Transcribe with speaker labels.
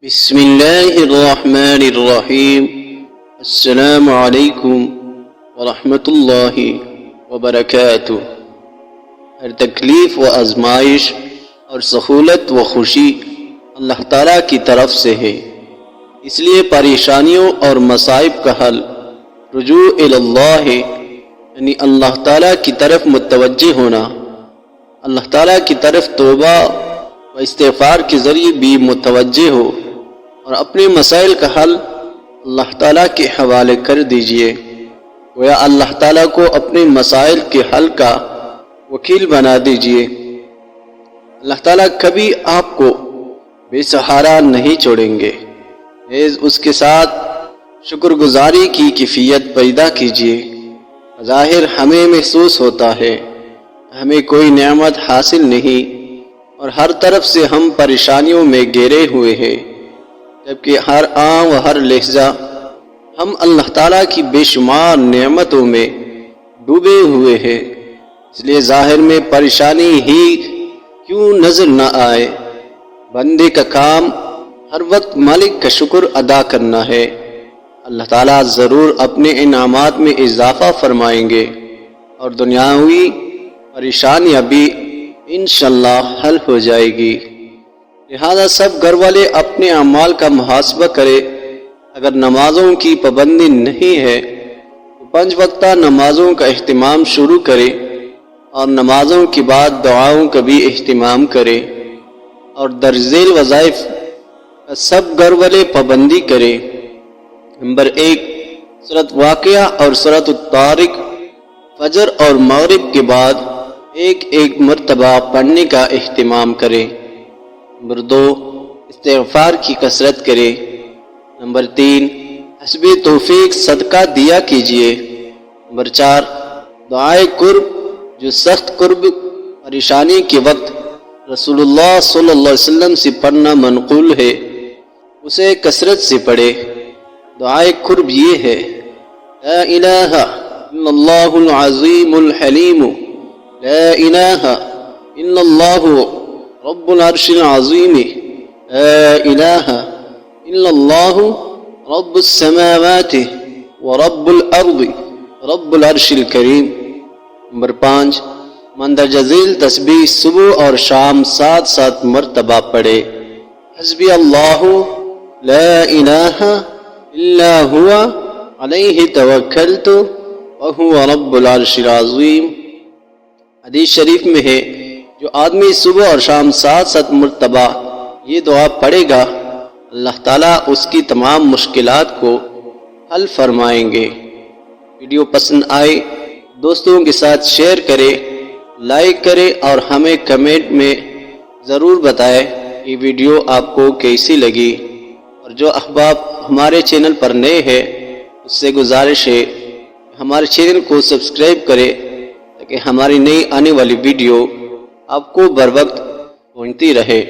Speaker 1: بسم اللہ الرحمن الرحیم۔ السلام علیکم ورحمۃ اللہ وبرکاتہ۔ ہر تکلیف و آزمائش اور سہولت و خوشی اللہ تعالیٰ کی طرف سے ہے، اس لیے پریشانیوں اور مصائب کا حل رجوع اللہ ہے، یعنی اللہ تعالیٰ کی طرف متوجہ ہونا، اللہ تعالیٰ کی طرف توبہ و استغفار کے ذریعے بھی متوجہ ہو اور اپنے مسائل کا حل اللہ تعالیٰ کے حوالے کر دیجئے، گویا اللہ تعالیٰ کو اپنے مسائل کے حل کا وکیل بنا دیجئے۔ اللہ تعالیٰ کبھی آپ کو بے سہارا نہیں چھوڑیں گے، اس کے ساتھ شکر گزاری کی کیفیت پیدا کیجئے۔ ظاہر ہمیں محسوس ہوتا ہے ہمیں کوئی نعمت حاصل نہیں اور ہر طرف سے ہم پریشانیوں میں گھرے ہوئے ہیں، جبکہ ہر آن و ہر لحظہ ہم اللہ تعالیٰ کی بے شمار نعمتوں میں ڈوبے ہوئے ہیں۔ اس لیے ظاہر میں پریشانی ہی کیوں نظر نہ آئے، بندے کا کام ہر وقت مالک کا شکر ادا کرنا ہے۔ اللہ تعالیٰ ضرور اپنے انعامات میں اضافہ فرمائیں گے اور دنیاوی پریشانیاں بھی انشاءاللہ حل ہو جائے گی۔ لہذا سب گھر والے اپنے اعمال کا محاسبہ کرے۔ اگر نمازوں کی پابندی نہیں ہے تو 5 وقتہ نمازوں کا اہتمام شروع کرے اور نمازوں کے بعد دعاؤں کا بھی اہتمام کرے، اور درج ذیل وظائف کا سب گھر والے پابندی کرے۔ نمبر 1، سورۃ واقعہ اور سورۃ الطارق فجر اور مغرب کے بعد ایک مرتبہ پڑھنے کا اہتمام کرے۔ نمبر 2، استغفار کی کثرت کرے۔ نمبر 3، حسب توفیق صدقہ دیا کیجیے۔ نمبر 4، دعائے قرب جو سخت قرب پریشانی کے وقت رسول اللہ صلی اللہ علیہ وسلم سے پڑھنا منقول ہے، اسے کثرت سے پڑھے۔ دعائے قرب یہ ہے: لا الہ الا اللہ العظیم الحلیم، لا الہ الا اللہ رب العرش العظیم، لا الہ الا اللہ رب السماوات ورب الارض رب العرش الکریم۔ نمبر 5، مندرجہ ذیل تسبیح صبح اور شام 7 مرتبہ پڑھے۔ حسبی اللہ لا الہ الا هو علیہ توکلت وہو رب العرش العظیم۔ حدیث شریف میں ہے جو آدمی صبح اور شام 7 مرتبہ یہ دعا پڑھے گا، اللہ تعالیٰ اس کی تمام مشکلات کو حل فرمائیں گے۔ ویڈیو پسند آئے دوستوں کے ساتھ شیئر کرے، لائک کرے اور ہمیں کمنٹ میں ضرور بتائے یہ ویڈیو آپ کو کیسی لگی، اور جو احباب ہمارے چینل پر نئے ہیں اس سے گزارش ہے کہ ہمارے چینل کو سبسکرائب کرے تاکہ ہماری نئی آنے والی ویڈیو آپ کو بر وقت پہنچتی رہے۔